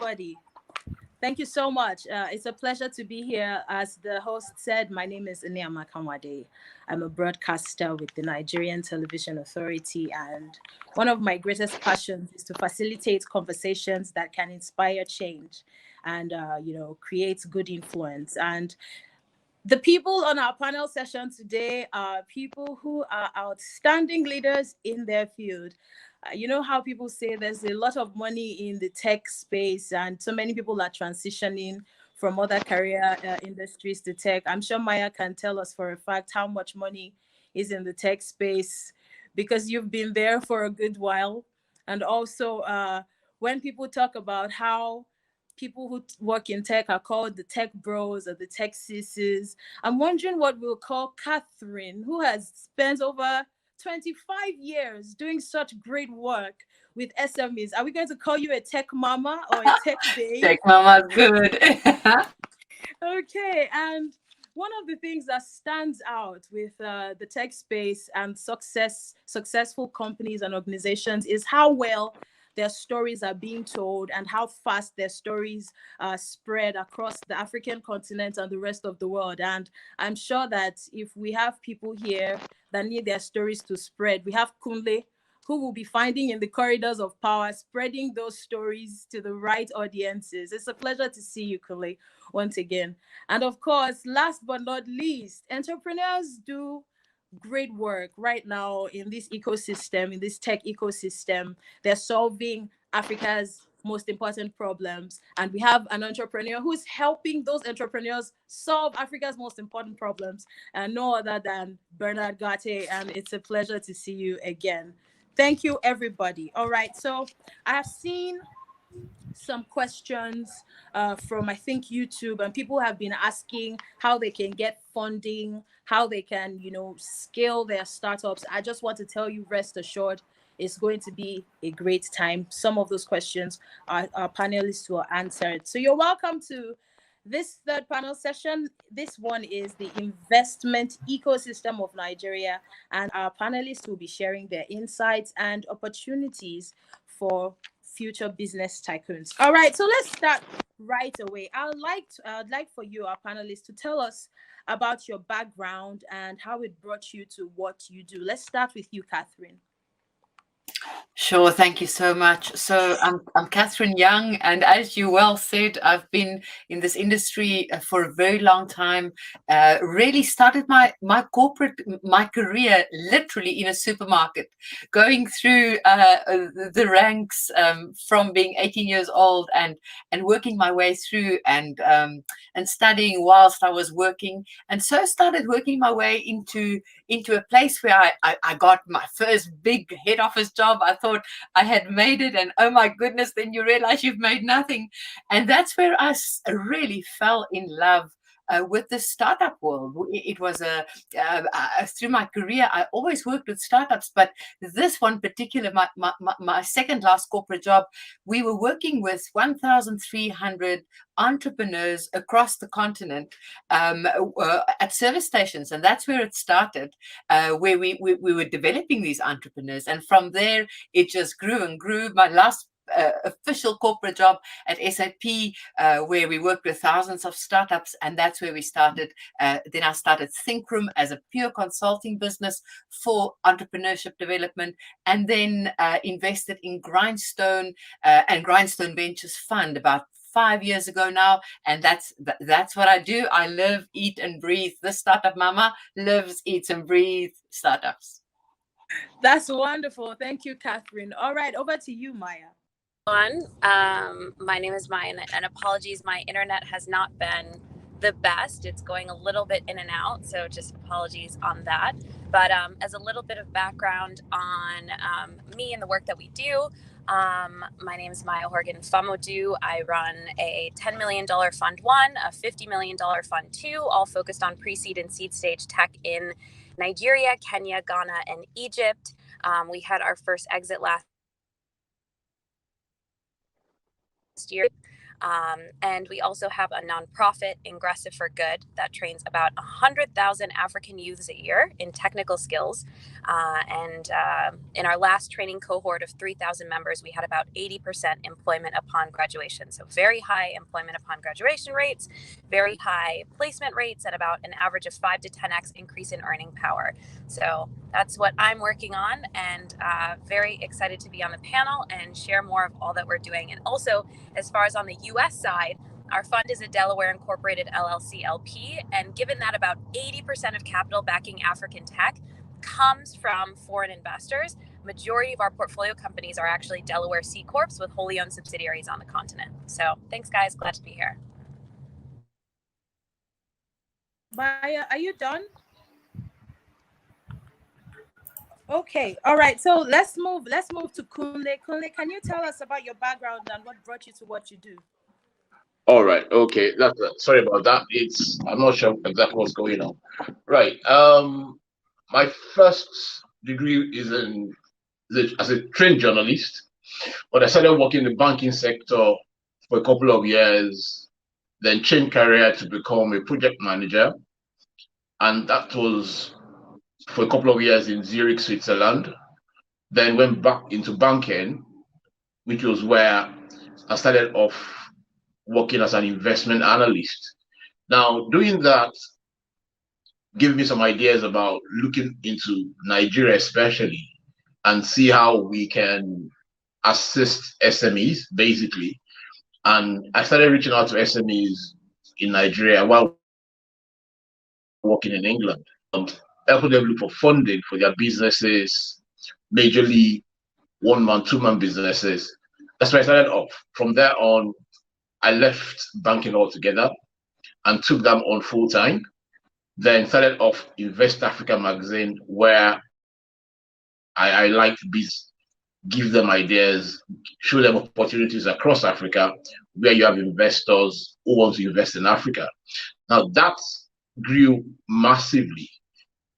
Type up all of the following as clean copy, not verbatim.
everybody. Thank you so much. It's a pleasure to be here. As the host said, my name is Ineama Kamwade. I'm a broadcaster with the Nigerian Television Authority, and one of my greatest passions is to facilitate conversations that can inspire change and, create good influence. And the people on our panel session today are people who are outstanding leaders in their field. You know how people say there's a lot of money in the tech space, and so many people are transitioning from other career industries to tech. I'm sure Maya can tell us for a fact how much money is in the tech space because you've been there for a good while. And also, when people talk about how people who work in tech are called the tech bros or the tech sissies, I'm wondering what we'll call Catherine, who has spent over 25 years doing such great work with SMEs. Are we going to call you a tech mama or a tech babe? Tech mama, good. Okay, and one of the things that stands out with the tech space and successful companies and organizations is how well their stories are being told and how fast their stories spread across the African continent and the rest of the world. And I'm sure that if we have people here that need their stories to spread, we have Kunle, who will be finding in the corridors of power, spreading those stories to the right audiences. It's a pleasure to see you, Kunle, once again. And of course, last but not least, entrepreneurs do great work right now in this ecosystem, in this tech ecosystem. They're solving Africa's most important problems. And we have an entrepreneur who's helping those entrepreneurs solve Africa's most important problems, and no other than Bernard Garte. And it's a pleasure to see you again. Thank you, everybody. All right. So I have seen some questions from, I think, YouTube, and people have been asking how they can get funding, how they can, scale their startups. I just want to tell you, rest assured, it's going to be a great time. Some of those questions our panelists will answer. So you're welcome to this third panel session. This one is the investment ecosystem of Nigeria, and our panelists will be sharing their insights and opportunities for future business tycoons. All right, so let's start right away. I'd like for you, our panelists, to tell us about your background and how it brought you to what you do. Let's start with you, Catherine. Sure, thank you so much. So I'm Catherine Young, and as you well said, I've been in this industry for a very long time. Really started my career literally in a supermarket, going through the ranks from being 18 years old and working my way through and studying whilst I was working, and so started working my way into a place where I got my first big head office job. I thought I had made it, and oh my goodness, then you realize you've made nothing. And that's where I really fell in love with the startup world. It was through my career, I always worked with startups, but this one particular, my second last corporate job, we were working with 1,300 entrepreneurs across the continent at service stations, and that's where it started, where we were developing these entrepreneurs, and from there it just grew and grew. My last official corporate job at SAP, where we worked with thousands of startups, and that's where we started. Then I started Thinkroom as a pure consulting business for entrepreneurship development, and then invested in Grindstone and Grindstone Ventures Fund about 5 years ago now, and that's what I do. I live, eat, and breathe. The startup mama lives, eats, and breathes startups. That's wonderful. Thank you, Catherine. All right, over to you, Maya. My name is Maya, and apologies, my internet has not been the best. It's going a little bit in and out, so just apologies on that. But as a little bit of background on me and the work that we do, my name is Maya Horgan Famodu. I run a $10 million Fund 1, a $50 million Fund 2, all focused on pre-seed and seed stage tech in Nigeria, Kenya, Ghana, and Egypt. We had our first exit last year. And we also have a nonprofit, Ingressive for Good, that trains about 100,000 African youths a year in technical skills. And in our last training cohort of 3,000 members, we had about 80% employment upon graduation. So very high employment upon graduation rates, very high placement rates, and about an average of 5 to 10x increase in earning power. So that's what I'm working on, and very excited to be on the panel and share more of all that we're doing. And also, as far as on the US side, our fund is a Delaware Incorporated LLC LP, and given that about 80% of capital backing African tech comes from foreign investors, majority of our portfolio companies are actually Delaware C Corps with wholly owned subsidiaries on the continent. So thanks, guys. Glad to be here. Maya, are you done? Okay, all right. So let's move to Kunle. Kunle, can you tell us about your background and what brought you to what you do? All right. Okay. Sorry about that. I'm not sure exactly what's going on. Right. My first degree is as a trained journalist, but I started working in the banking sector for a couple of years, then changed career to become a project manager, and that was for a couple of years in Zurich, Switzerland. Then went back into banking, which was where I started off working as an investment analyst. Now, doing that gave me some ideas about looking into Nigeria, especially, and see how we can assist SMEs, basically. And I started reaching out to SMEs in Nigeria while working in England, helping them look for funding for their businesses, majorly one-man, two-man businesses. That's where I started off. From there on, I left banking altogether and took them on full-time. Then started off Invest Africa magazine, where I like business, give them ideas, show them opportunities across Africa, where you have investors who want to invest in Africa. Now that grew massively,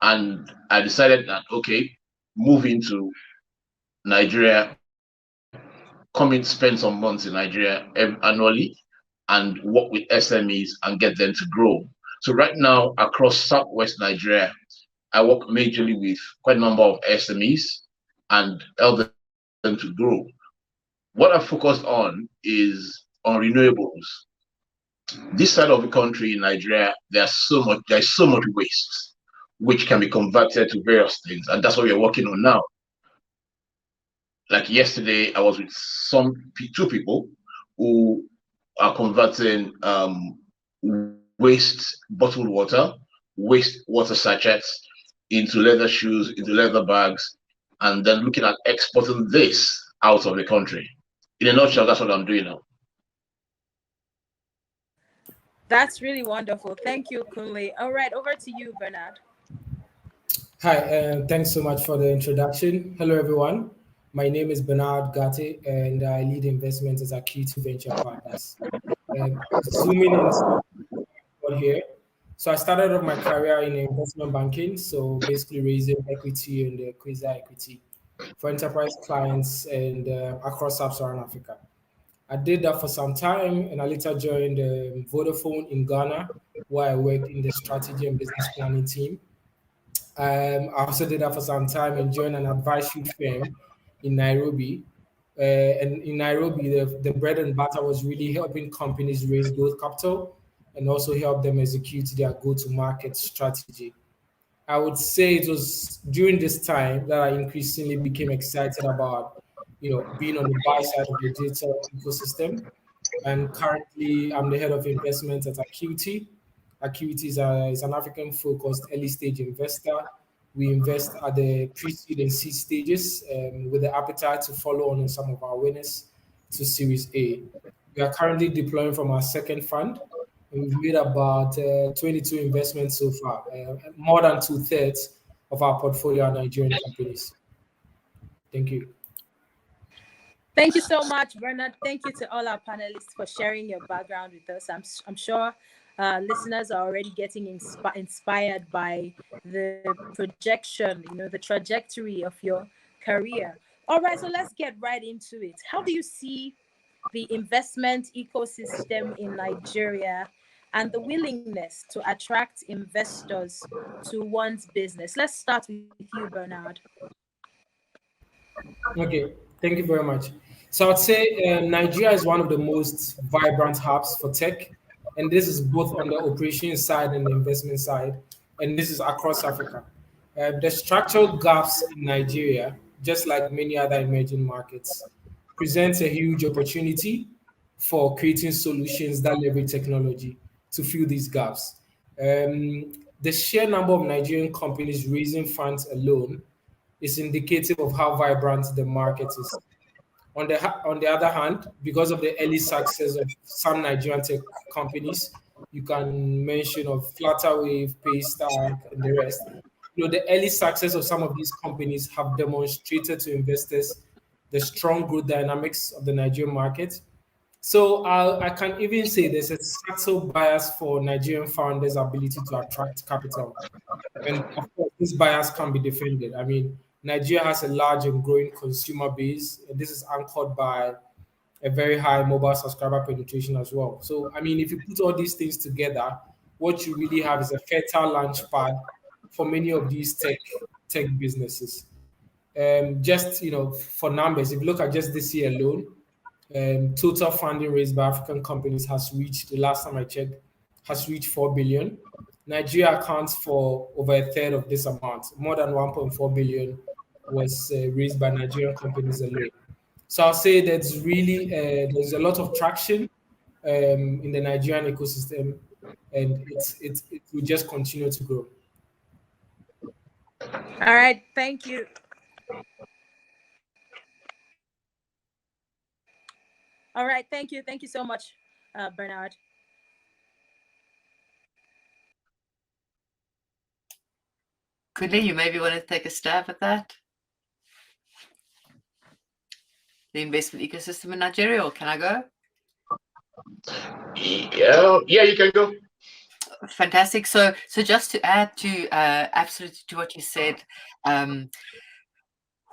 and I decided that, okay, move into Nigeria, come in, spend some months in Nigeria annually, and work with SMEs and get them to grow. So right now, across Southwest Nigeria, I work majorly with quite a number of SMEs and help them to grow. What I focused on is on renewables. This side of the country in Nigeria, there's so much waste, which can be converted to various things, and that's what we're working on now. Like yesterday, I was with two people who are converting waste bottled water, waste water sachets into leather shoes, into leather bags, and then looking at exporting this out of the country. In a nutshell, that's what I'm doing now. That's really wonderful. Thank you, Kunle. All right, over to you, Bernard. Hi, thanks so much for the introduction. Hello, everyone. My name is Bernard Gatti, and I lead investments at Q2 Venture Partners. Zooming in here. So I started off my career in investment banking, so basically raising equity and quasi-equity for enterprise clients and across sub-Saharan Africa. I did that for some time, and I later joined Vodafone in Ghana, where I worked in the strategy and business planning team. I also did that for some time and joined an advisory firm in Nairobi. And in Nairobi, the bread and butter was really helping companies raise growth capital and also help them execute their go-to-market strategy. I would say it was during this time that I increasingly became excited about, being on the buy side of the digital ecosystem. And currently, I'm the head of investments at Acuity. Acuity is an African-focused early-stage investor. We invest at the pre-seed and seed stages with the appetite to follow on in some of our winners to Series A. We are currently deploying from our second fund, and we've made about 22 investments so far. More than 2/3 of our portfolio are Nigerian companies. Thank you. Thank you so much, Bernard. Thank you to all our panelists for sharing your background with us. I'm sure listeners are already getting inspired by the projection, the trajectory of your career. All right, so let's get right into it. How do you see the investment ecosystem in Nigeria, and the willingness to attract investors to one's business. Let's start with you, Bernard. Okay, thank you very much. So I'd say Nigeria is one of the most vibrant hubs for tech, and this is both on the operations side and the investment side, and this is across Africa. The structural gaps in Nigeria, just like many other emerging markets, presents a huge opportunity for creating solutions that leverage technology to fill these gaps. The sheer number of Nigerian companies raising funds alone is indicative of how vibrant the market is. On the other hand, because of the early success of some Nigerian tech companies, you can mention of Flutterwave, Paystack, and the rest. The early success of some of these companies have demonstrated to investors the strong growth dynamics of the Nigerian market. So I can even say there's a subtle bias for Nigerian founders' ability to attract capital. And of course, this bias can be defended. I mean, Nigeria has a large and growing consumer base, and this is anchored by a very high mobile subscriber penetration as well. So, I mean, if you put all these things together, what you really have is a fertile launch pad for many of these tech businesses. Just for numbers, if you look at just this year alone, total funding raised by African companies has reached, the last time I checked, has reached 4 billion. Nigeria accounts for over a third of this amount. More than 1.4 billion was raised by Nigerian companies alone. So I'll say there's a lot of traction in the Nigerian ecosystem, and it will just continue to grow. All right, thank you. All right, thank you so much, Bernard. Kunle, you maybe want to take a stab at that? The investment ecosystem in Nigeria, or can I go? Yeah, you can go. Fantastic. So just to add to absolutely to what you said,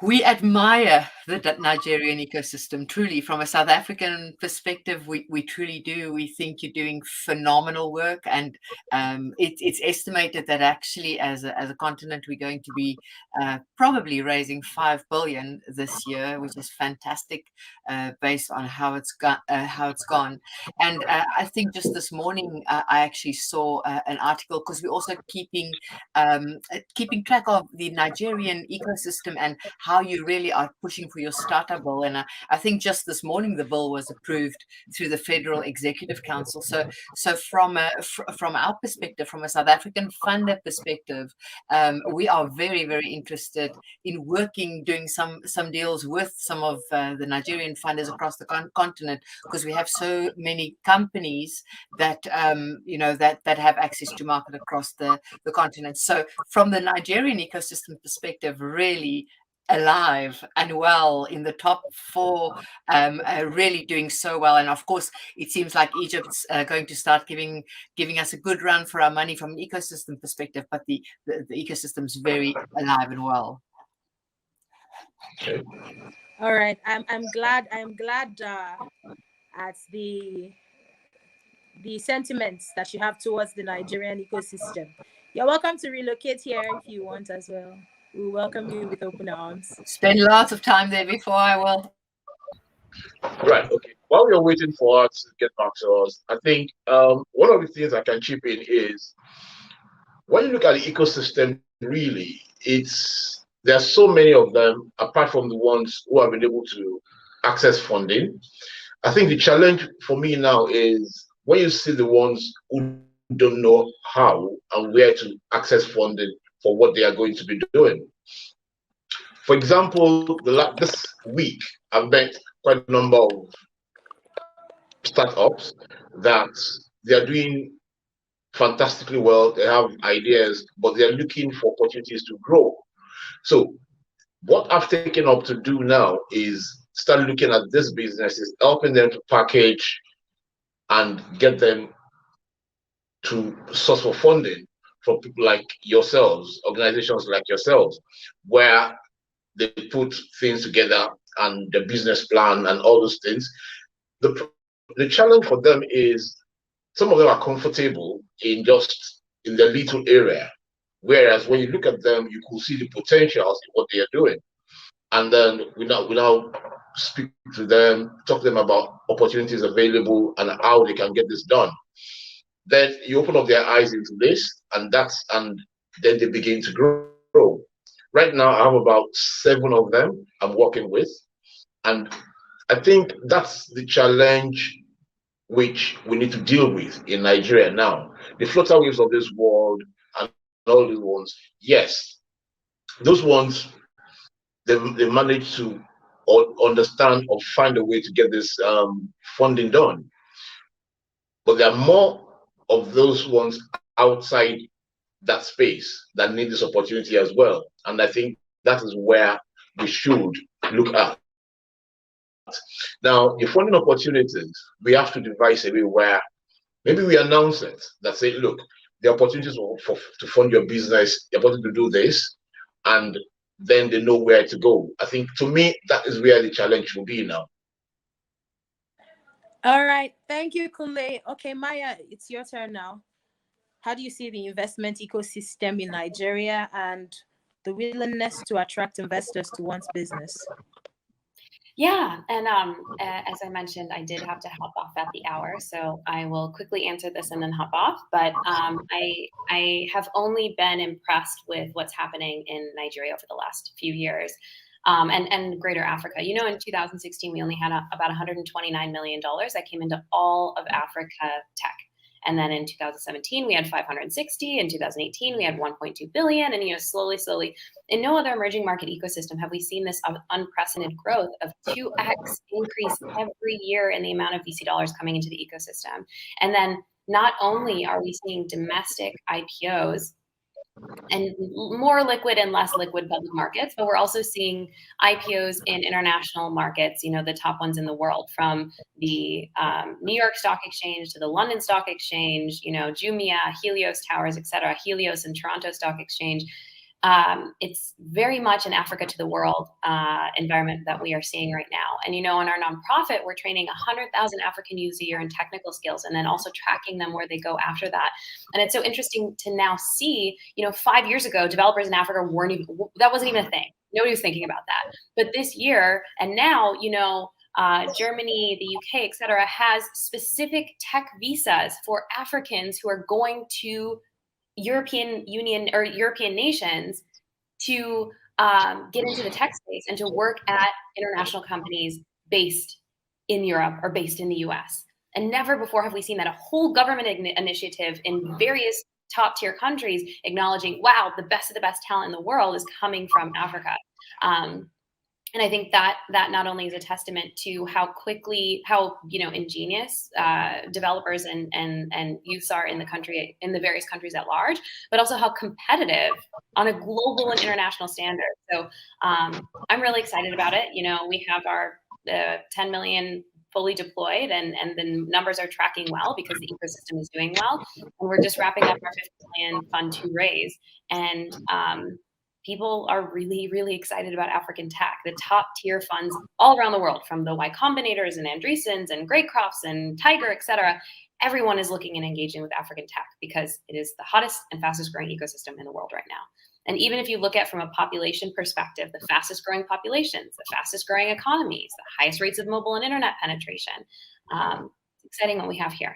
we admire the Nigerian ecosystem, truly. From a South African perspective, we truly do. We think you're doing phenomenal work, and it's estimated that actually as a continent, we're going to be probably raising 5 billion this year, which is fantastic based on how it's gone. And I think just this morning, I actually saw an article, because we're also keeping track of the Nigerian ecosystem and how you really are pushing for your startup bill. And I think just this morning the bill was approved through the Federal Executive Council. So from our perspective, from a South African funder perspective, we are very, very interested in doing some deals with some of the Nigerian funders across the continent, because we have so many companies that that have access to market across the continent. So from the Nigerian ecosystem perspective, really alive and well in the top 4, really doing so well. And of course, it seems like Egypt's going to start giving us a good run for our money from an ecosystem perspective, but the ecosystem's very alive and well. Okay. All right, I'm glad at the sentiments that you have towards the Nigerian ecosystem. You're welcome to relocate here if you want as well. We welcome you with open arms. Spend lots of time there before I will. Right. Okay. While we're waiting for us to get back to us, I think one of the things I can chip in is when you look at the ecosystem, really, there are so many of them, apart from the ones who have been able to access funding. I think the challenge for me now is when you see the ones who don't know how and where to access funding for what they are going to be doing. For example, this week, I've met quite a number of startups that they are doing fantastically well. They have ideas, but they are looking for opportunities to grow. So what I've taken up to do now is start looking at this businesses, helping them to package and get them to source for funding from people like yourselves, organizations like yourselves, where they put things together and the business plan and all those things. the challenge for them is some of them are comfortable in just in their little area, whereas when you look at them, you could see the potentials in what they are doing. And then we now speak to them, talk to them about opportunities available and how they can get this done. Then you open up their eyes into this, and then they begin to grow. Right now, I have about 7 of them I'm working with, and I think that's the challenge which we need to deal with in Nigeria now. The flutter waves of this world and all these ones, yes, those ones they manage to understand or find a way to get this funding done. But there are more of those ones outside that space that need this opportunity as well. And I think that is where we should look at. Now, your funding opportunities, we have to devise a way where maybe we announce it that say, look, the opportunities to fund your business, the opportunity to do this, and then they know where to go. I think to me, that is where the challenge will be now. All right. Thank you, Kunle. Okay, Maya, it's your turn now. How do you see the investment ecosystem in Nigeria and the willingness to attract investors to one's business? Yeah, and as I mentioned, I did have to hop off at the hour, so I will quickly answer this and then hop off. But I have only been impressed with what's happening in Nigeria over the last few years, and Greater Africa. You know, in 2016, we only had about $129 million that came into all of Africa tech. And then in 2017, we had 560. In 2018, we had 1.2 billion. And, you know, slowly, in no other emerging market ecosystem have we seen this unprecedented growth of 2x increase every year in the amount of VC dollars coming into the ecosystem. And then not only are we seeing domestic IPOs and more liquid and less liquid public markets, but we're also seeing IPOs in international markets, you know, the top ones in the world, from the New York Stock Exchange to the London Stock Exchange, you know, Jumia, Helios Towers, et cetera, Helios and Toronto Stock Exchange. It's very much an Africa to the world environment that we are seeing right now. And, you know, in our nonprofit, we're training 100,000 African youths a year in technical skills, and then also tracking them where they go after that. And it's so interesting to now see, you know, 5 years ago, developers in Africa that wasn't even a thing. Nobody was thinking about that. But this year, and now, you know, Germany, the UK, et cetera, has specific tech visas for Africans who are going to European Union or European nations to get into the tech space and to work at international companies based in Europe or based in the US. And never before have we seen that, a whole government initiative in various top tier countries acknowledging, wow, the best of the best talent in the world is coming from Africa. And I think that not only is a testament to how you know, ingenious developers and youths are in the country, in the various countries at large, but also how competitive on a global and international standard. So I'm really excited about it. You know, we have our 10 million fully deployed, and the numbers are tracking well because the ecosystem is doing well. And we're just wrapping up our 50 million fund to raise. And people are really, really excited about African tech. The top tier funds all around the world, from the Y Combinators and Andreessens and Greycrofts and Tiger, et cetera, everyone is looking and engaging with African tech because it is the hottest and fastest growing ecosystem in the world right now. And even if you look at from a population perspective, the fastest growing populations, the fastest growing economies, the highest rates of mobile and internet penetration, it's exciting what we have here.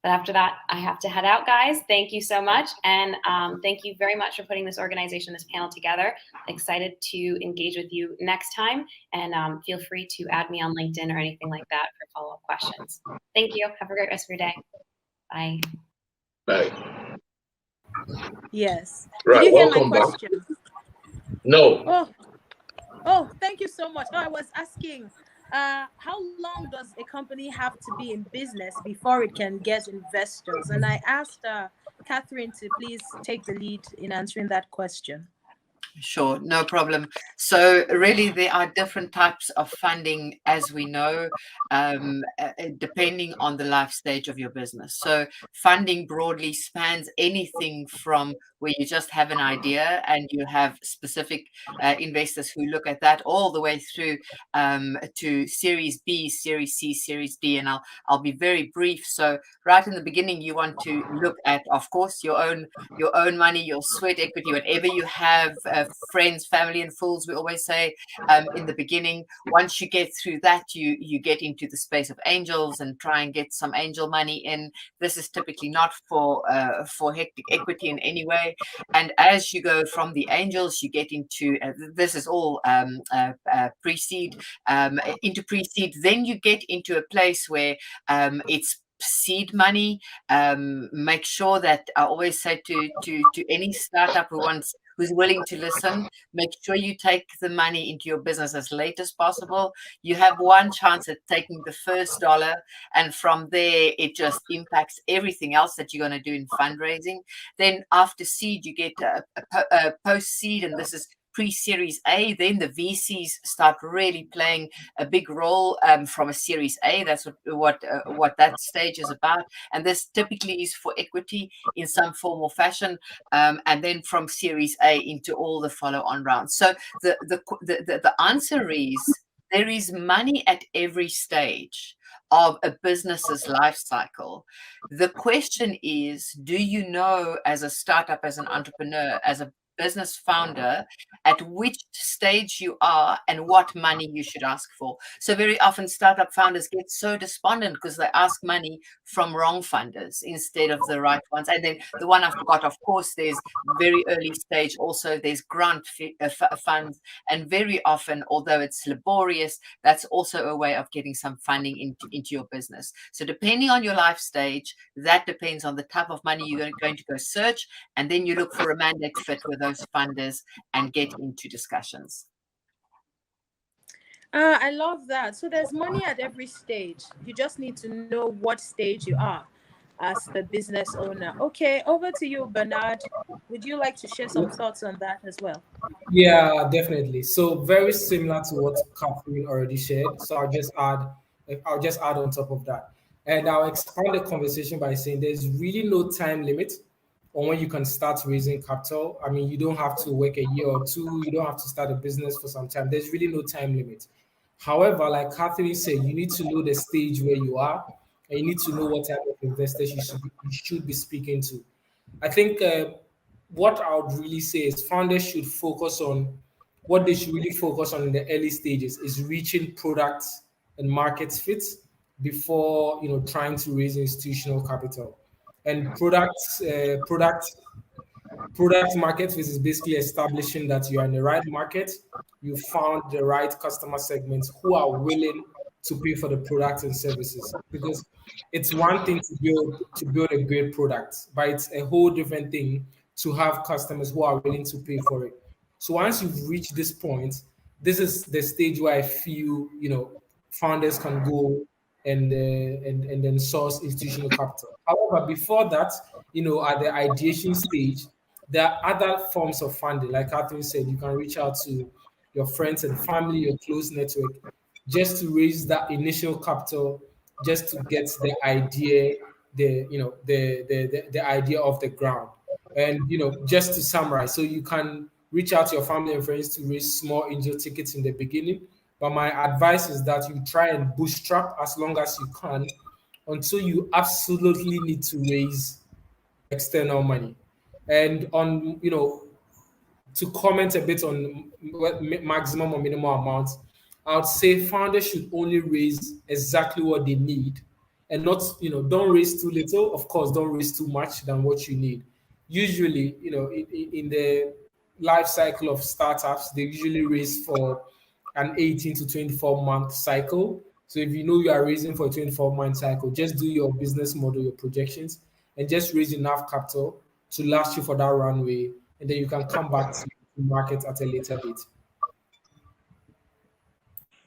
But after that, I have to head out, guys. Thank you so much. And thank you very much for putting this organization, this panel together. Excited to engage with you next time. And feel free to add me on LinkedIn or anything like that for follow-up questions. Thank you. Have a great rest of your day. Bye. Bye. Yes. Right. Did you hear Welcome my question? Back. No. Oh, thank you so much. I was asking, how long does a company have to be in business before it can get investors? And I asked Catherine to please take the lead in answering that question. Sure, no problem. So really, there are different types of funding, as we know, depending on the life stage of your business. So funding broadly spans anything from where you just have an idea and you have specific investors who look at that, all the way through to Series B, Series C, Series D. And I'll be very brief. So right in the beginning, you want to look at, of course, your own money, your sweat equity, whatever you have, friends, family, and fools, we always say, in the beginning. Once you get through that, you get into the space of angels and try and get some angel money in. This is typically not for hectic equity in any way. And as you go from the angels, you get into this is all pre-seed, into pre-seed. Then you get into a place where it's seed money. Make sure that I always say to any startup who's willing to listen, make sure you take the money into your business as late as possible. You have one chance at taking the first dollar, and from there it just impacts everything else that you're going to do in fundraising. Then after seed, you get a post seed, and this is pre-Series A. Then the VCs start really playing a big role from a Series A. That's what that stage is about. And this typically is for equity in some form or fashion. And then from Series A into all the follow-on rounds. So the answer is there is money at every stage of a business's life cycle. The question is, do you know, as a startup, as an entrepreneur, as a business founder, at which stage you are and what money you should ask for? So very often startup founders get so despondent because they ask money from wrong funders instead of the right ones. And then the one I forgot, of course, there's very early stage also, there's grant funds. And very often, although it's laborious, that's also a way of getting some funding into your business. So depending on your life stage, that depends on the type of money you're going to go search, and then you look for a mandate fit with those funders and get into discussions. I love that. So there's money at every stage. You just need to know what stage you are as the business owner. Okay, over to you, Bernard. Would you like to share some thoughts on that as well? Yeah, definitely. So very similar to what Catherine already shared. So I'll just add on top of that. And I'll expand the conversation by saying there's really no time limit on when you can start raising capital. I mean, you don't have to work a year or two, you don't have to start a business for some time. There's really no time limit. However, like Catherine said, you need to know the stage where you are, and you need to know what type of investors you should be speaking to. I think what I would really say is founders should focus on what they should really focus on in the early stages is reaching product and market fit before trying to raise institutional capital. And product market fit is basically establishing that you are in the right market, you found the right customer segments who are willing to pay for the products and services. Because it's one thing to build a great product, but it's a whole different thing to have customers who are willing to pay for it. So once you've reached this point, this is the stage where I feel founders can go and then source institutional capital. However, before that, at the ideation stage, there are other forms of funding. Like Catherine said, you can reach out to your friends and family, your close network, just to raise that initial capital, just to get the idea, the idea of the ground. And just to summarize, so you can reach out to your family and friends to raise small angel tickets in the beginning. But my advice is that you try and bootstrap as long as you can until you absolutely need to raise external money. And on, to comment a bit on what maximum or minimum amount, I would say founders should only raise exactly what they need and not, don't raise too little. Of course, don't raise too much than what you need. Usually, in the life cycle of startups, they usually raise for an 18 to 24-month cycle. So if you know you are raising for a 24-month cycle, just do your business model, your projections, and just raise enough capital to last you for that runway, and then you can come back to the market at a later date.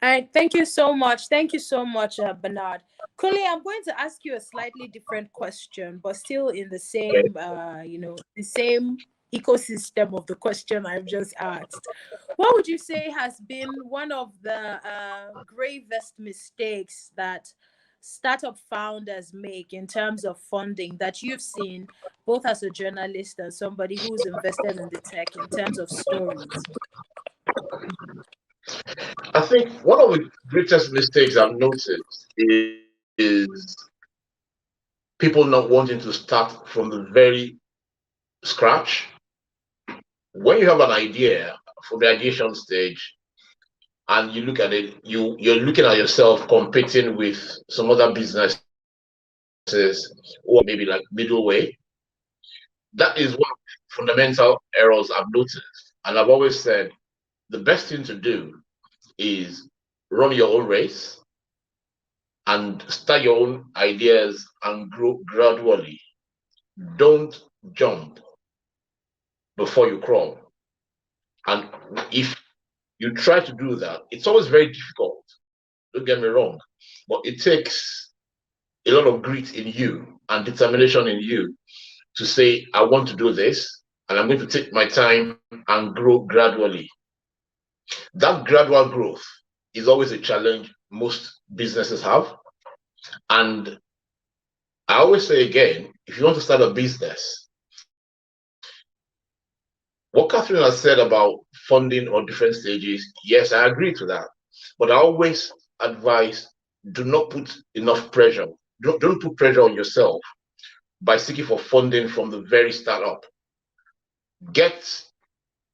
All right, thank you so much. Thank you so much, Bernard. Kunle, I'm going to ask you a slightly different question, but still in the same, the same ecosystem of the question I've just asked, what would you say has been one of the gravest mistakes that startup founders make in terms of funding that you've seen, both as a journalist and somebody who's invested in the tech, in terms of stories? I think one of the greatest mistakes I've noticed is people not wanting to start from the very scratch. When you have an idea from the ideation stage and you look at it, you're looking at yourself competing with some other businesses or maybe like middle way. That is one of the fundamental errors I've noticed. And I've always said the best thing to do is run your own race and start your own ideas and grow gradually. Don't jump before you crawl. And if you try to do that, it's always very difficult. Don't get me wrong, but it takes a lot of grit in you and determination in you to say, I want to do this, and I'm going to take my time and grow gradually. That gradual growth is always a challenge most businesses have. And I always say again, if you want to start a business, what Catherine has said about funding on different stages, yes, I agree to that. But I always advise, do not put enough pressure. Don't put pressure on yourself by seeking for funding from the very start up. Get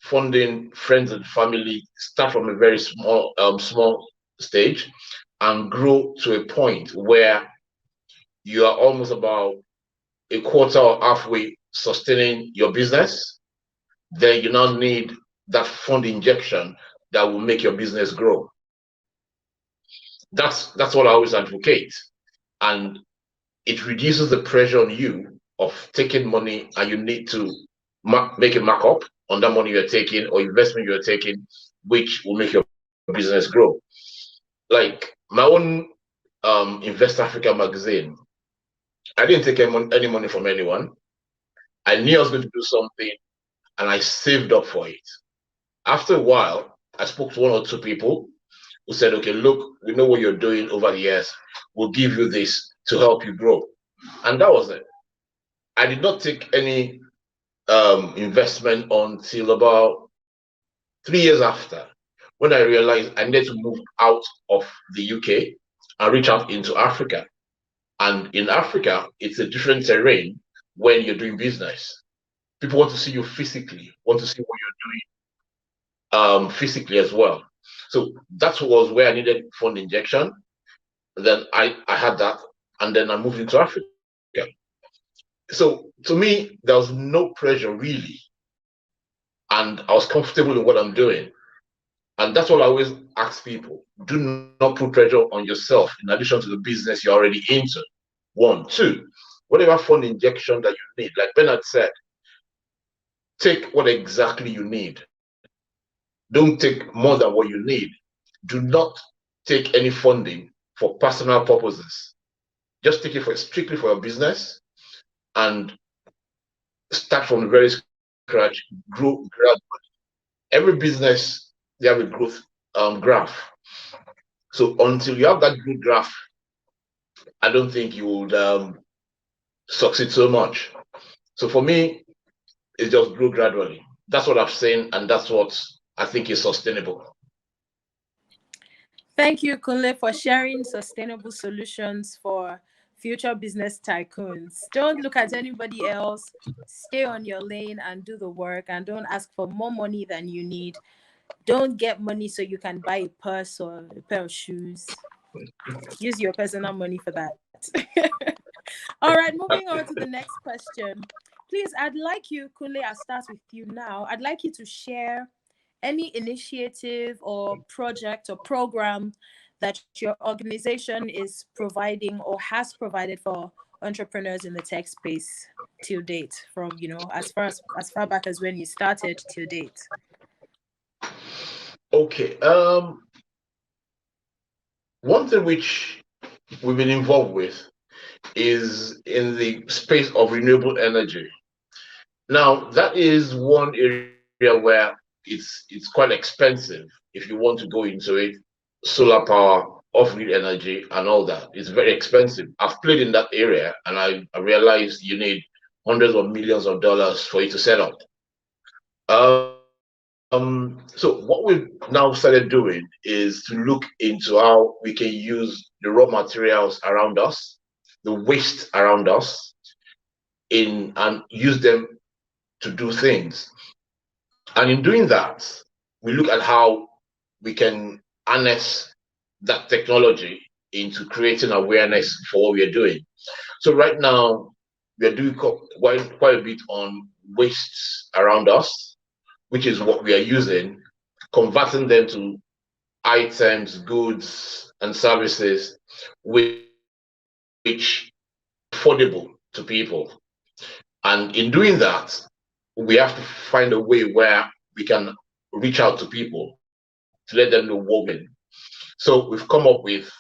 funding, friends and family, start from a very small stage and grow to a point where you are almost about a quarter or halfway sustaining your business. Then you now need that fund injection that will make your business grow. That's what I always advocate. And it reduces the pressure on you of taking money and you need to make a markup on that money you're taking or investment you're taking, which will make your business grow. Like my own Invest Africa magazine, I didn't take any money from anyone. I knew I was going to do something and I saved up for it. After a while, I spoke to one or two people who said, okay, look, we know what you're doing over the years. We'll give you this to help you grow. And that was it. I did not take any investment until about 3 years after, when I realized I needed to move out of the UK and reach out into Africa. And in Africa, it's a different terrain when you're doing business. People want to see you physically, want to see what you're doing physically as well. So that was where I needed fund injection. Then I had that, and then I moved into Africa. So to me, there was no pressure really. And I was comfortable in what I'm doing. And that's what I always ask people. Do not put pressure on yourself in addition to the business you're already into. 1, 2, whatever fund injection that you need, like Bernard said, take what exactly you need. Don't take more than what you need. Do not take any funding for personal purposes. Just take it strictly for your business and start from the very scratch, grow gradually. Every business, they have a growth graph. So until you have that growth graph, I don't think you would succeed so much. So for me, it's just grow gradually. That's what I've seen, and that's what I think is sustainable. Thank you, Kunle, for sharing sustainable solutions for future business tycoons. Don't look at anybody else. Stay on your lane and do the work, and don't ask for more money than you need. Don't get money so you can buy a purse or a pair of shoes. Use your personal money for that. All right, moving on to the next question. Please, I'd like you, Kunle, I'll start with you now. I'd like you to share any initiative or project or program that your organization is providing or has provided for entrepreneurs in the tech space till date, from as far back as when you started till date. Okay. One thing which we've been involved with is in the space of renewable energy. Now, that is one area where it's quite expensive if you want to go into it. Solar power, off-grid energy, and all that. It's very expensive. I've played in that area, and I realized you need hundreds of millions of dollars for it to set up. So what we've now started doing is to look into how we can use the raw materials around us, the waste around us, and use them to do things. And in doing that, we look at how we can harness that technology into creating awareness for what we are doing. So right now, we are doing quite a bit on wastes around us, which is what we are using, converting them to items, goods, and services which affordable to people. And in doing that, we have to find a way where we can reach out to people to let them know what we're doing. So we've come up with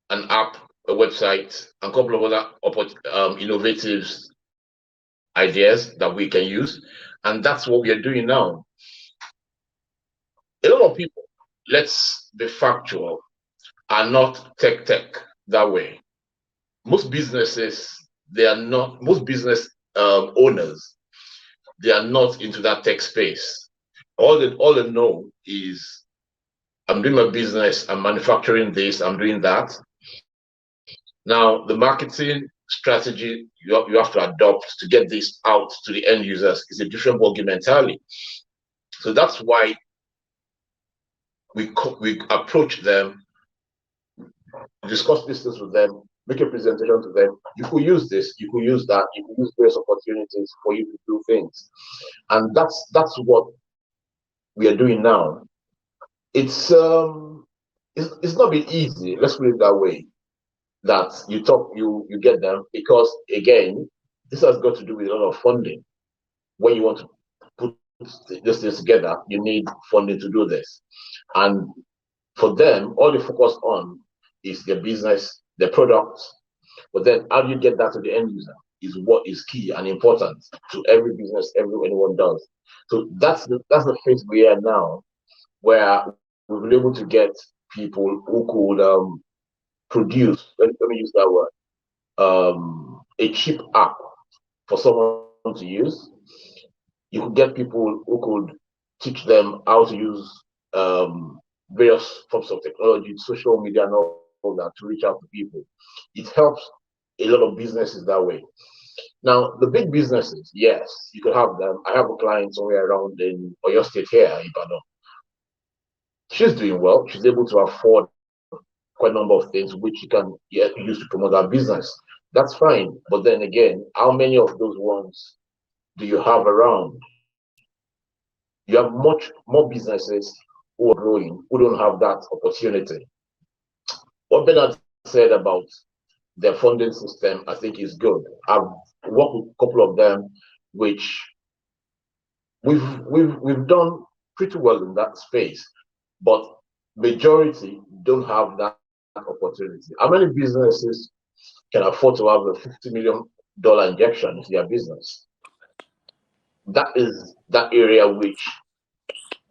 an app, a website, and a couple of other innovative ideas that we can use. And that's what we are doing now. A lot of people, let's be factual, are not tech that way. Most businesses, they are not, most business owners, they are not into that tech space. All they know is I'm doing my business, I'm manufacturing this, I'm doing that. Now, the marketing strategy you have to adopt to get this out to the end users is a different ballgame entirely. So that's why we approach them, discuss business with them, make a presentation to them. You could use this, you could use that, you could use various opportunities for you to do things. And that's what we are doing now. It's not been easy, let's put it that way, that you get them, because again, this has got to do with a lot of funding. When you want to put this things together, you need funding to do this. And for them, all they focus on is their business, their products. But then how do you get that to the end user is what is key and important to every business, anyone does. So that's the phase we are now, where we've been able to get people who could produce, let me use that word, a cheap app for someone to use. You could get people who could teach them how to use various forms of technology, social media, and all that to reach out to people. It helps a lot of businesses that way. Now, the big businesses, yes, you could have them. I have a client somewhere around in Oyo State here, Ibadan. She's doing well. She's able to afford quite a number of things which she can use to promote her business. That's fine. But then again, how many of those ones do you have around? You have much more businesses who are growing, who don't have that opportunity. What Bernard said about their funding system, I think, is good. I've worked with a couple of them, which we've done pretty well in that space, but majority don't have that opportunity. How many businesses can afford to have a $50 million injection into their business? That is that area which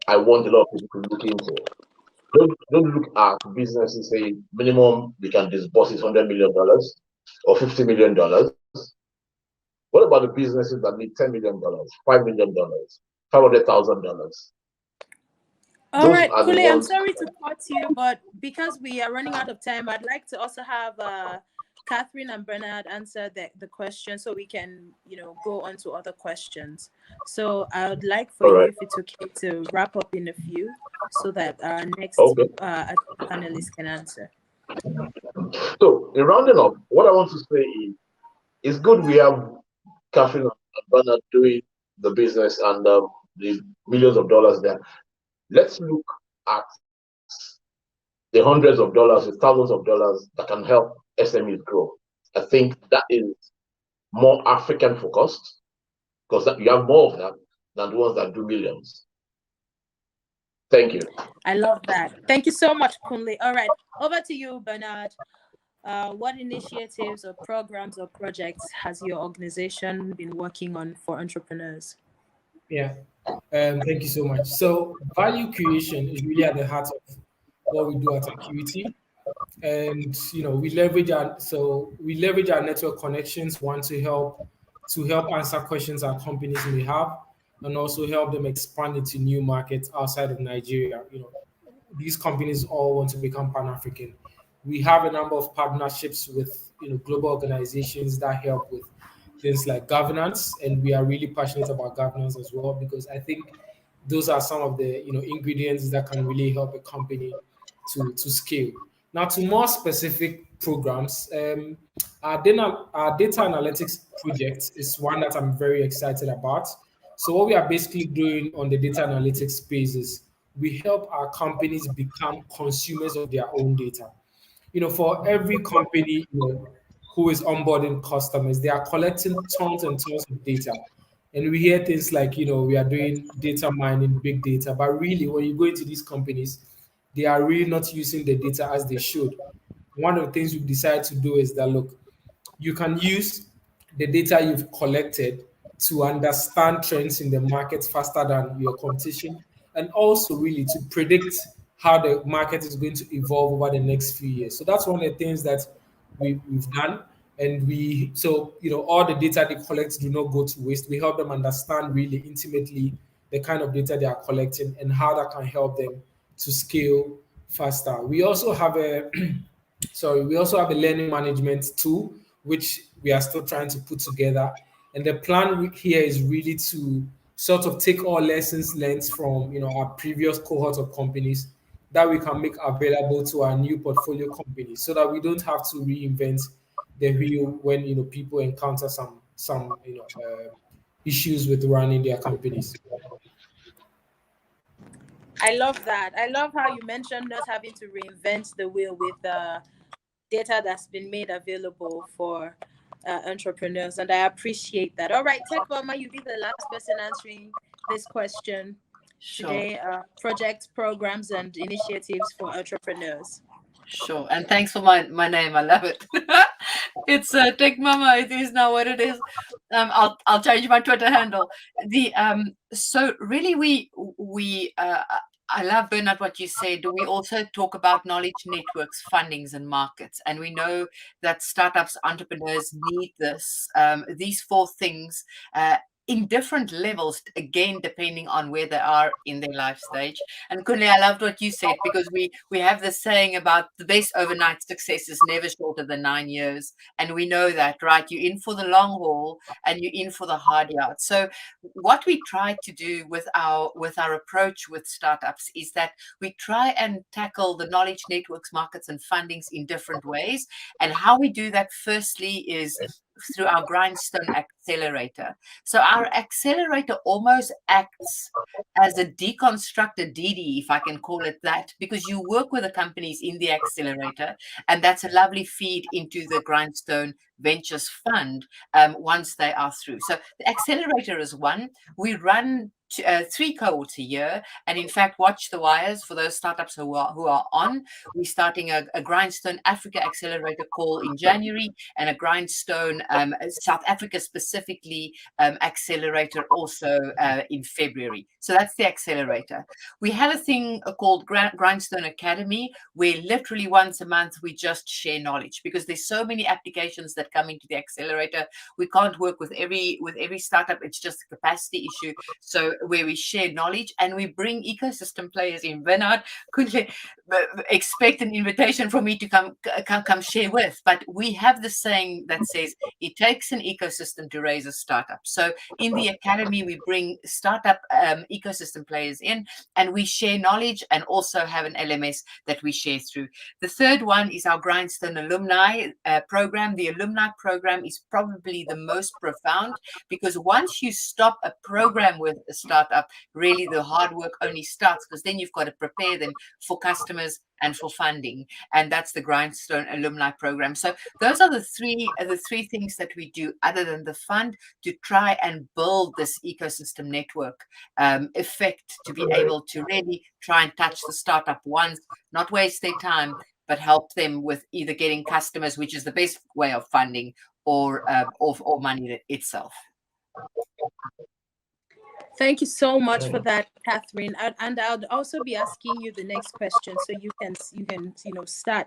I want a lot of people to look into. Don't look at businesses say minimum we can disburse is $100 million or $50 million. What about the businesses that need $10 million, $5 million, $500,000? All Those right, are the Kule, I'm ones. sorry to cut you, but because we are running out of time, I'd like to also have Catherine and Bernard answer the question so we can, go on to other questions. So I would like for All you, right. if it's okay, to wrap up in a few so that our next Okay. panelist can answer. So in rounding up, what I want to say is it's good we have Catherine and Bernard doing the business and the millions of dollars there. Let's look at the hundreds of dollars, the thousands of dollars that can help SMEs grow. I think that is more African focused, because you have more of that than the ones that do millions. Thank you. I love that. Thank you so much, Kunle. All right, over to you, Bernard. What initiatives or programs or projects has your organization been working on for entrepreneurs? Yeah. Thank you so much. So value creation is really at the heart of what we do at Acuity. And we leverage our network connections, one to help answer questions our companies may have, and also help them expand into new markets outside of Nigeria. These companies all want to become Pan-African. We have a number of partnerships with global organizations that help with things like governance, and we are really passionate about governance as well, because I think those are some of the ingredients that can really help a company to scale. Now, to more specific programs, our data analytics project is one that I'm very excited about. So what we are basically doing on the data analytics space is we help our companies become consumers of their own data. For every company, who is onboarding customers, they are collecting tons and tons of data. And we hear things like, we are doing data mining, big data. But really, when you go into these companies, they are really not using the data as they should. One of the things we've decided to do is that, look, you can use the data you've collected to understand trends in the market faster than your competition, and also really to predict how the market is going to evolve over the next few years. So that's one of the things that we've done. And all the data they collect do not go to waste. We help them understand really intimately the kind of data they are collecting and how that can help them to scale faster. We also have a we also have a learning management tool, which we are still trying to put together. And the plan here is really to sort of take all lessons learned from our previous cohort of companies that we can make available to our new portfolio companies, so that we don't have to reinvent the wheel when people encounter some issues with running their companies. I love that. I love how you mentioned not having to reinvent the wheel with data that's been made available for entrepreneurs, and I appreciate that. All right, Tech Mama, you'll be the last person answering this question today. Projects, programs, and initiatives for entrepreneurs. Sure. And thanks for my name. I love it. It's Tech Mama. It is now what it is. I'll change my Twitter handle. So really we I love, Bernard, what you said. We also talk about knowledge networks, fundings, and markets. And we know that startups, entrepreneurs need these four things in different levels, again, depending on where they are in their life stage. And Kunle, I loved what you said, because we have this saying about the best overnight success is never shorter than 9 years. And we know that, right? You're in for the long haul and you're in for the hard yards. So what we try to do with our approach with startups is that we try and tackle the knowledge networks, markets, and fundings in different ways. And how we do that, firstly, is through our Grindstone Accelerator. So our accelerator almost acts as a deconstructed DD, if I can call it that, because you work with the companies in the accelerator, and that's a lovely feed into the Grindstone Ventures Fund once they are through. So the accelerator is one. We run 3 cohorts a year, and in fact, watch the wires for those startups who are on. We're starting a Grindstone Africa Accelerator call in January, and a Grindstone South Africa specifically accelerator also in February. So that's the accelerator. We have a thing called Grindstone Academy, where literally once a month we just share knowledge, because there's so many applications that come into the accelerator. We can't work with every startup. It's just a capacity issue. So where we share knowledge and we bring ecosystem players in. Bernard, could you expect an invitation from me to come share with? But we have the saying that says it takes an ecosystem to raise a startup. So in the academy, we bring startup ecosystem players in, and we share knowledge, and also have an LMS that we share through. The third one is our Grindstone Alumni program. The Alumni program is probably the most profound, because once you stop a program with a startup, really the hard work only starts, because then you've got to prepare them for customers and for funding, and that's the Grindstone Alumni program. So those are the three things that we do, other than the fund, to try and build this ecosystem network effect, to be able to really try and touch the startup once, not waste their time, but help them with either getting customers, which is the best way of funding, or money itself. Thank you so much for that, Catherine. And I'll also be asking you the next question, so you can start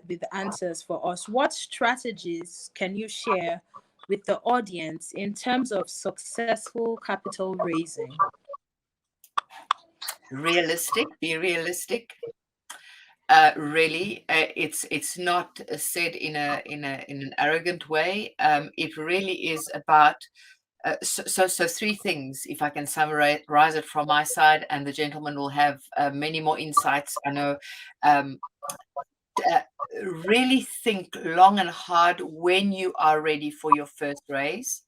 with the answers for us. What strategies can you share with the audience in terms of successful capital raising? Be realistic. Really, it's not said in an arrogant way. It really is about so three things, if I can summarize it from my side, and the gentleman will have many more insights, I know. Really think long and hard when you are ready for your first raise,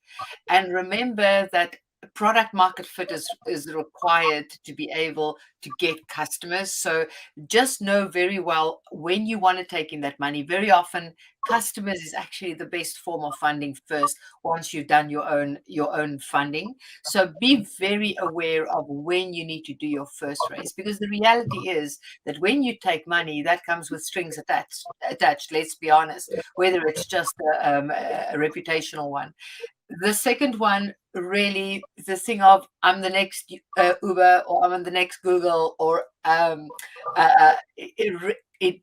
and remember that product market fit is required to be able to get customers. So just know very well when you want to take in that money. Very often customers is actually the best form of funding first, once you've done your own funding. So be very aware of when you need to do your first raise, because the reality is that when you take money, that comes with strings attached, let's be honest, whether it's just a reputational one. The second one, really, the thing of I'm the next Uber, or I'm the next Google, or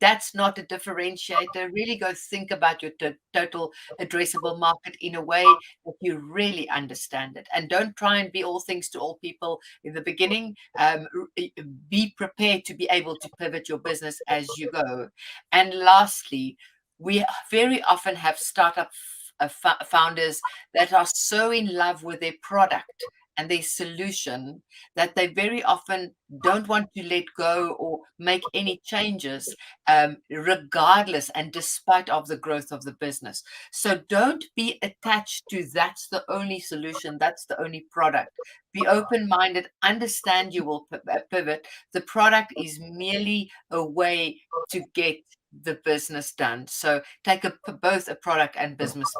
that's not a differentiator. Really go think about your total addressable market in a way that you really understand it, and don't try and be all things to all people in the beginning. Be prepared to be able to pivot your business as you go. And lastly, we very often have startup founders that are so in love with their product and their solution that they very often don't want to let go or make any changes, regardless and despite of the growth of the business. So don't be attached to that's the only solution, that's the only product. Be open-minded, understand you will pivot. The product is merely a way to get the business done. So take both a product and business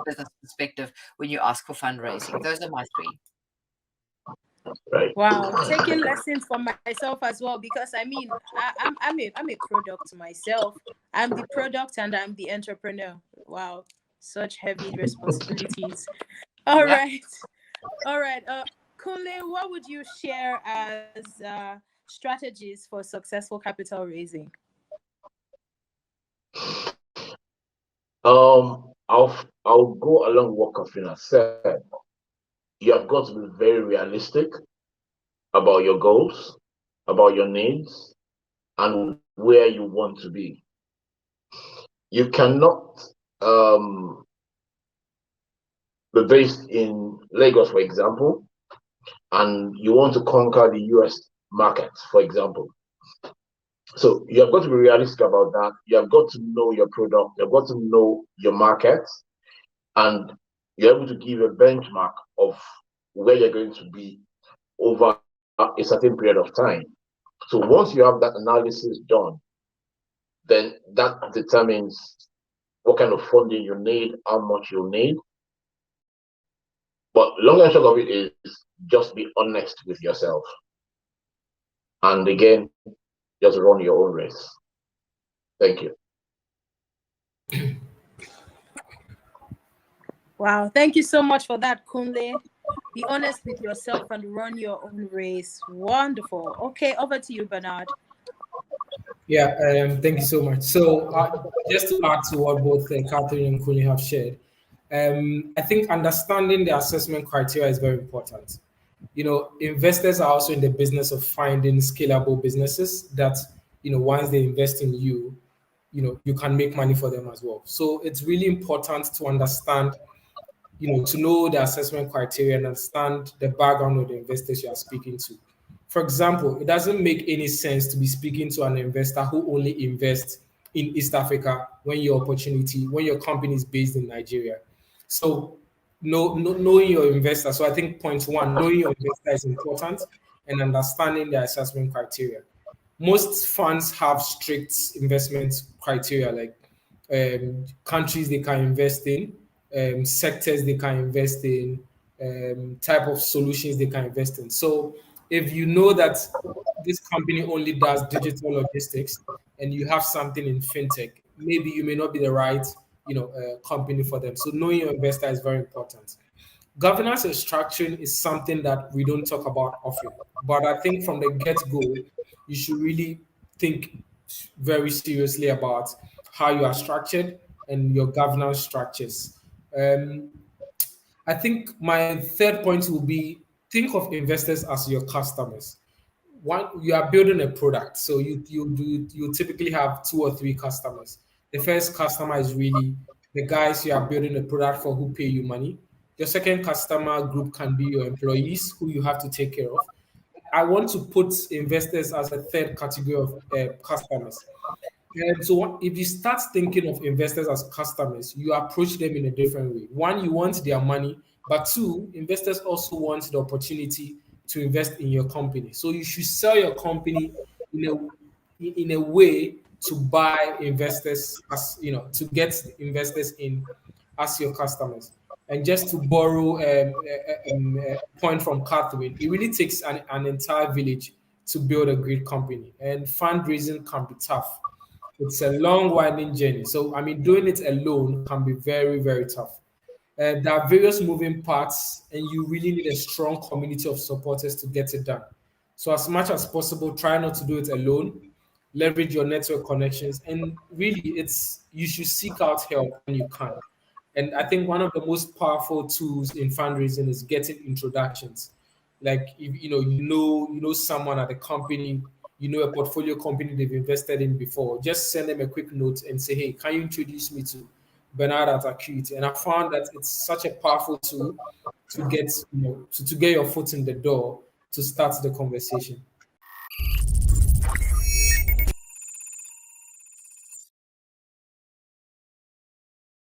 perspective when you ask for fundraising. Those are my three. Right. Wow, taking lessons from myself as well, because I mean, I'm a product myself. I'm the product and I'm the entrepreneur. Wow, such heavy responsibilities. All right. Kunle, what would you share as strategies for successful capital raising? I'll go along what Kafina said. You have got to be very realistic about your goals, about your needs, and where you want to be. You cannot be based in Lagos, for example, and you want to conquer the US market, for example. So you have got to be realistic about that. You have got to know your product. You have got to know your market, and you're able to give a benchmark of where you're going to be over a certain period of time. So once you have that analysis done, then that determines what kind of funding you need, how much you need. But long and short of it is just be honest with yourself. And again, just run your own race. Thank you. Wow, thank you so much for that, Kunle. Be honest with yourself and run your own race. Wonderful. Okay, over to you, Bernard. Yeah, thank you so much. So just to add to what both Catherine and Kunle have shared, I think understanding the assessment criteria is very important. You know, investors are also in the business of finding scalable businesses that, you know, once they invest in you, you know, you can make money for them as well. So it's really important to understand, you know, to know the assessment criteria and understand the background of the investors you are speaking to. For example, it doesn't make any sense to be speaking to an investor who only invests in East Africa when your company is based in Nigeria. So knowing your investor. So I think point one, knowing your investor is important, and understanding the assessment criteria. Most funds have strict investment criteria, like countries they can invest in, sectors they can invest in, type of solutions they can invest in. So if you know that this company only does digital logistics, and you have something in fintech, maybe you may not be the right company for them. So knowing your investor is very important. Governance and structuring is something that we don't talk about often, but I think from the get-go, you should really think very seriously about how you are structured and your governance structures. Um, I think my third point will be think of investors as your customers. One, you are building a product, so you typically have 2 or 3 customers. The first customer is really the guys you are building a product for who pay you money. Your second customer group can be your employees who you have to take care of. I want to put investors as a third category of customers. And so if you start thinking of investors as customers, you approach them in a different way. One, you want their money, but two, investors also want the opportunity to invest in your company. So you should sell your company in a way to buy investors as to get investors in as your customers. And just to borrow a point from Catherine, it really takes an entire village to build a great company, and fundraising can be tough. It's a long, winding journey. So, I mean, doing it alone can be very, very tough. There are various moving parts, and you really need a strong community of supporters to get it done. So, as much as possible, try not to do it alone. Leverage your network connections, and really, it's you should seek out help when you can. And I think one of the most powerful tools in fundraising is getting introductions. Like if you know someone at a company, a portfolio company they've invested in before, just send them a quick note and say, hey, can you introduce me to Bernard at Acuity? And I found that it's such a powerful tool to get to get your foot in the door to start the conversation.